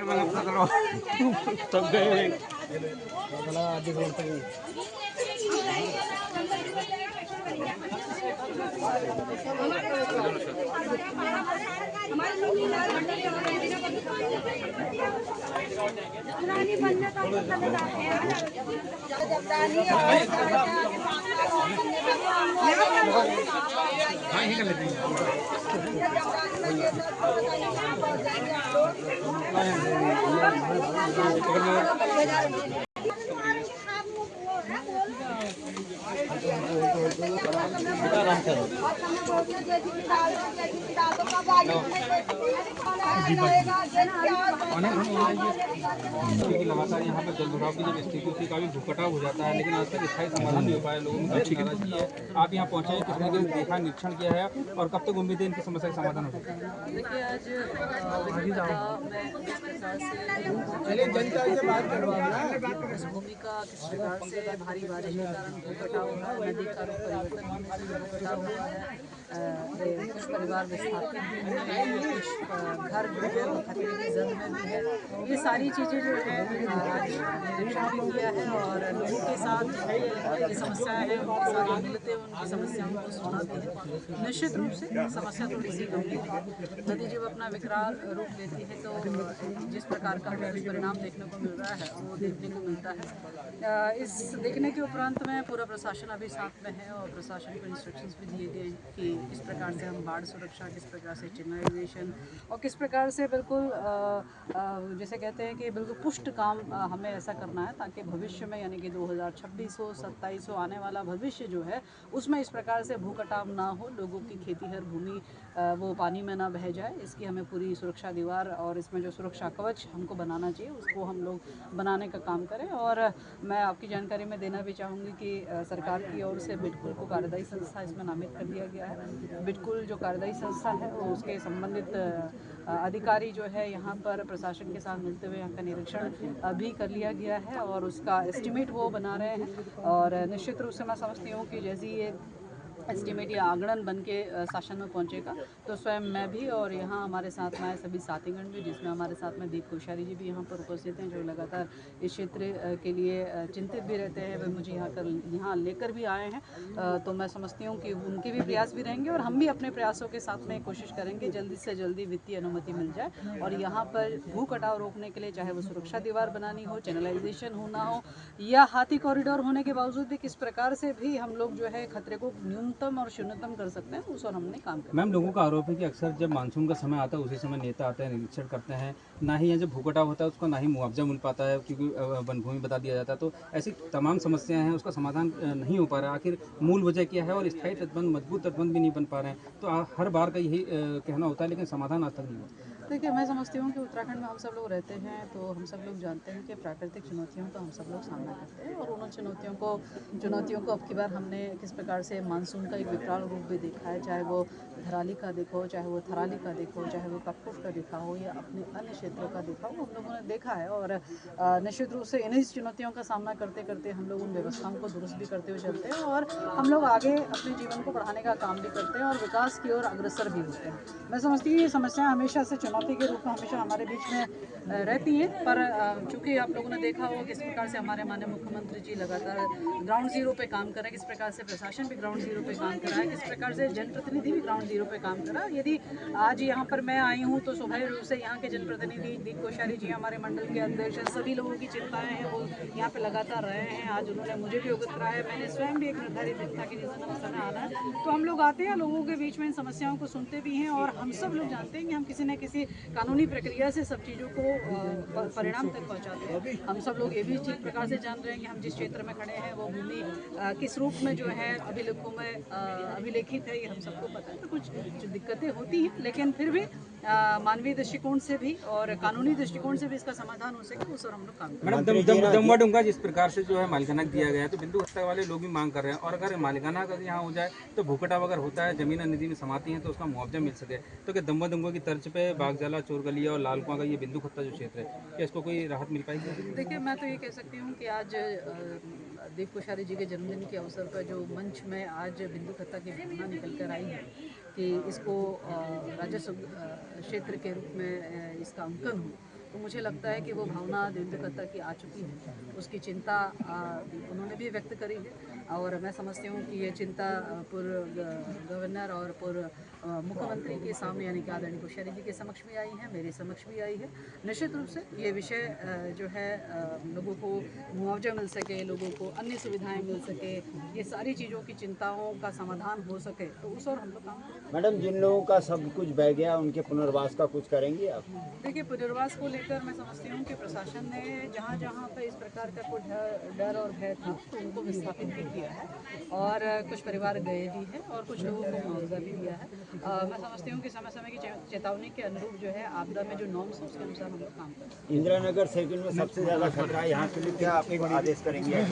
तब गए लगातार यहाँ पर जल भराव की जब स्थिति होती है काफी भूकटाव हो जाता है, लेकिन आज तक स्थायी समाधान नहीं हो पाया। लोगों में काफी नाराजगी है। आप यहाँ पहुँचे, किस तरीके से देखा, निरीक्षण किया है और कब तक उम्मीद है इनकी समस्या का समाधान हो सकता है? देखिए, आज इस भूमि का किस प्रकार से भारी बारिश के कारण भूकटाव हुआ है, नदी का रुख परिवर्तन होने से भूकटाव हुआ है, कुछ परिवार विस्थापित भी हुए हैं, कुछ घर जो है वो खतरे की जद में भी है। ये सारी चीज़ें जो है आज निरीक्षण भी किया है और लोगों के साथ ये समस्याएं हैं उनके साथ मिलते हैं, उनकी समस्याओं को सुनाते हैं। निश्चित रूप से समस्या थोड़ी सी गंभीर है। नदी जब अपना विकराल रूप लेती है तो जिस प्रकार का हमें दुष्परिणाम देखने को मिल रहा है वो देखने को मिलता है। इस देखने के उपरांत में पूरा प्रशासन अभी साथ में है और प्रशासन को इंस्ट्रक्शंस भी दिए गए हैं कि किस प्रकार से हम बाढ़ सुरक्षा, किस प्रकार से चैनलाइजेशन और किस प्रकार से बिल्कुल जैसे कहते हैं कि बिल्कुल पुष्ट काम हमें ऐसा करना है ताकि भविष्य में यानी कि 2026 हो, 27 हो, आने वाला भविष्य जो है उसमें इस प्रकार से भूकटाव ना हो, लोगों की खेतीहर भूमि वो पानी में ना बह जाए। इसकी हमें पूरी सुरक्षा दीवार और इसमें जो सुरक्षा कवच हमको बनाना चाहिए उसको हम लोग बनाने का काम करें। और मैं आपकी जानकारी में देना भी चाहूँगी कि सरकार की ओर से बिटकुल को कार्यदायी संस्था इसमें नामित कर दिया गया है। बिटकुल जो कार्यदायी संस्था है वो उसके संबंधित अधिकारी जो है यहाँ पर प्रशासन के साथ मिलते हुए यहाँ का निरीक्षण भी कर लिया गया है और उसका एस्टिमेट वो बना रहे हैं। और निश्चित रूप से मैं समझती हूँ कि जैसे ही ये एस्टिमेट या आंकड़न बन के शासन में पहुंचेगा तो स्वयं मैं भी और यहाँ हमारे साथ में आए सभी साथीगण भी, जिसमें हमारे साथ में दीप कोश्यारी जी भी यहाँ पर उपस्थित हैं जो लगातार इस क्षेत्र के लिए चिंतित भी रहते हैं। वे मुझे यहाँ लेकर भी आए हैं। तो मैं समझती हूँ कि उनके भी प्रयास भी रहेंगे और हम भी अपने प्रयासों के साथ में कोशिश करेंगे जल्दी से जल्दी वित्तीय अनुमति मिल जाए और यहाँ पर भू कटाव रोकने के लिए चाहे वो सुरक्षा दीवार बनानी हो, चैनलाइजेशन होना हो या हाथी कॉरिडोर होने के बावजूद भी किस प्रकार से भी हम लोग जो है खतरे को न्यूनतम और शून्यतम कर सकते हैं उस और हमने काम किया। मैम, लोगों का आरोप है कि अक्सर जब मानसून का समय आता है उसी समय नेता आते हैं, निरीक्षण करते हैं, ना ही यहाँ जब भूकटाव होता है उसका ना ही मुआवजा मिल पाता है क्योंकि वन भूमि बता दिया जाता है। तो ऐसी तमाम समस्याएं हैं, उसका समाधान नहीं हो पा रहा है। आखिर मूल वजह क्या है और स्थायी तटबंध, मजबूत तटबंध भी नहीं बन पा रहे हैं। तो हर बार का यही कहना होता है लेकिन समाधान आज तक नहीं होता। देखिए, मैं समझती हूँ कि उत्तराखंड में हम सब लोग रहते हैं तो हम सब लोग जानते हैं कि प्राकृतिक चुनौतियों का हम सब लोग सामना करते हैं और उन चुनौतियों को अब की बार हमने किस प्रकार से मानसून का एक विकराल रूप भी देखा है, चाहे वो धराली का देखो, चाहे वो थराली का देखो, चाहे वो कपकोट का देखा हो या अपने अन्य क्षेत्रों का देखा हो, हम लोगों ने देखा है। और निश्चित रूप से इन्हीं चुनौतियों का सामना करते करते हम लोग उन व्यवस्थाओं को दुरुस्त भी करते हुए चलते हैं और हम लोग आगे अपने जीवन को बढ़ाने का काम भी करते हैं और विकास की ओर अग्रसर भी होते हैं। मैं समझती हूँ ये समस्या हमेशा से चुनौती के रूप में हमेशा हमारे बीच में रहती है, पर चूंकि आप लोगों ने देखा हो किस प्रकार से हमारे माननीय मुख्यमंत्री जी लगातार ग्राउंड जीरो पे काम कर रहे हैं, किस प्रकार से प्रशासन भी ग्राउंड जीरो पे काम कर रहा है, किस प्रकार से जनप्रतिनिधि भी ग्राउंड जीरो पे काम कर रहा है। यदि आज यहाँ पर मैं आई हूँ तो स्वाभाविक रूप से यहाँ के जनप्रतिनिधि दीप कोश्यारी जी हमारे मंडल के अध्यक्ष, सभी लोगों की चिंताएं हैं वो यहाँ पे लगातार रहे हैं। आज उन्होंने मुझे भी अवगत कराया, मैंने स्वयं भी एक निर्धारित दिन था कि जिस दिन समय आना है तो हम लोग आते हैं, लोगों के बीच में इन समस्याओं को सुनते भी हैं और हम सब लोग जानते हैं कि हम किसी न किसी कानूनी प्रक्रिया से सब चीज़ों को परिणाम तक पहुंचाते हैं। हम सब लोग ये भी ठीक प्रकार से जान रहे हैं कि हम जिस क्षेत्र में खड़े हैं वो भूमि किस रूप में जो है अभिलेखों में अभिलेखित है, ये हम सबको पता है। तो कुछ जो दिक्कतें होती हैं लेकिन फिर भी मानवीय दृष्टिकोण से भी और कानूनी दृष्टिकोण से भी इसका समाधान हो सके उस और हम लोग काम करें। मैडम, दमवा डूंगा जिस प्रकार से जो है मालिकाना दिया गया है तो बिंदु हत्या वाले लोग भी मांग कर रहे हैं और अगर मालिकाना अगर यहाँ हो जाए तो भूकटाव अगर होता है, जमीन नदी में समाती है तो उसका मुआवजा मिल सके। तो क्या दमवा डूंगा की तर्ज पे बागजाला, चोरगलिया और लालकुआं का ये बिंदु खत्ता जो क्षेत्र है, क्या इसको कोई राहत मिल पाएगी? देखिए, मैं तो ये कह सकती हूँ कि आज दीप कोश्यारी जी के जन्मदिन के अवसर पर जो मंच में आज बिंदु खत्ता की भावना निकल कर आई है कि इसको राजस्व क्षेत्र के रूप में इसका अंकन हो, तो मुझे लगता है कि वो भावना दिवंगता की आ चुकी है, उसकी चिंता उन्होंने भी व्यक्त करी है और मैं समझती हूँ कि ये चिंता पूर्व गवर्नर और पूर्व मुख्यमंत्री के सामने यानी कि आदरणीय कोश्यारी जी के समक्ष भी आई है, मेरे समक्ष भी आई है। निश्चित रूप से ये विषय जो है लोगों को मुआवजा मिल सके, लोगों को अन्य सुविधाएं मिल सके, ये सारी चीज़ों की चिंताओं का समाधान हो सके, तो उस और हम लोग काम करें। मैडम, जिन लोगों का सब कुछ बह गया उनके पुनर्वास का कुछ करेंगी आप? देखिए, पुनर्वास को लेकर मैं समझती हूँ कि प्रशासन ने जहाँ जहाँ पर इस प्रकार का कोई डर और भय था तो उनको विस्थापित भी किया है और कुछ परिवार गए भी हैं और कुछ लोगों को मुआवजा भी दिया है। मैं समझती हूँ कि समय समय की चेतावनी के अनुरूप जो है आपदा में जो नॉर्म्स है उसके अनुसार हम लोग काम करें। इंदिरा नगर सर्किल में सबसे ज़्यादा खतरा है, यहाँ के लिए क्या आप आदेश करेंगे?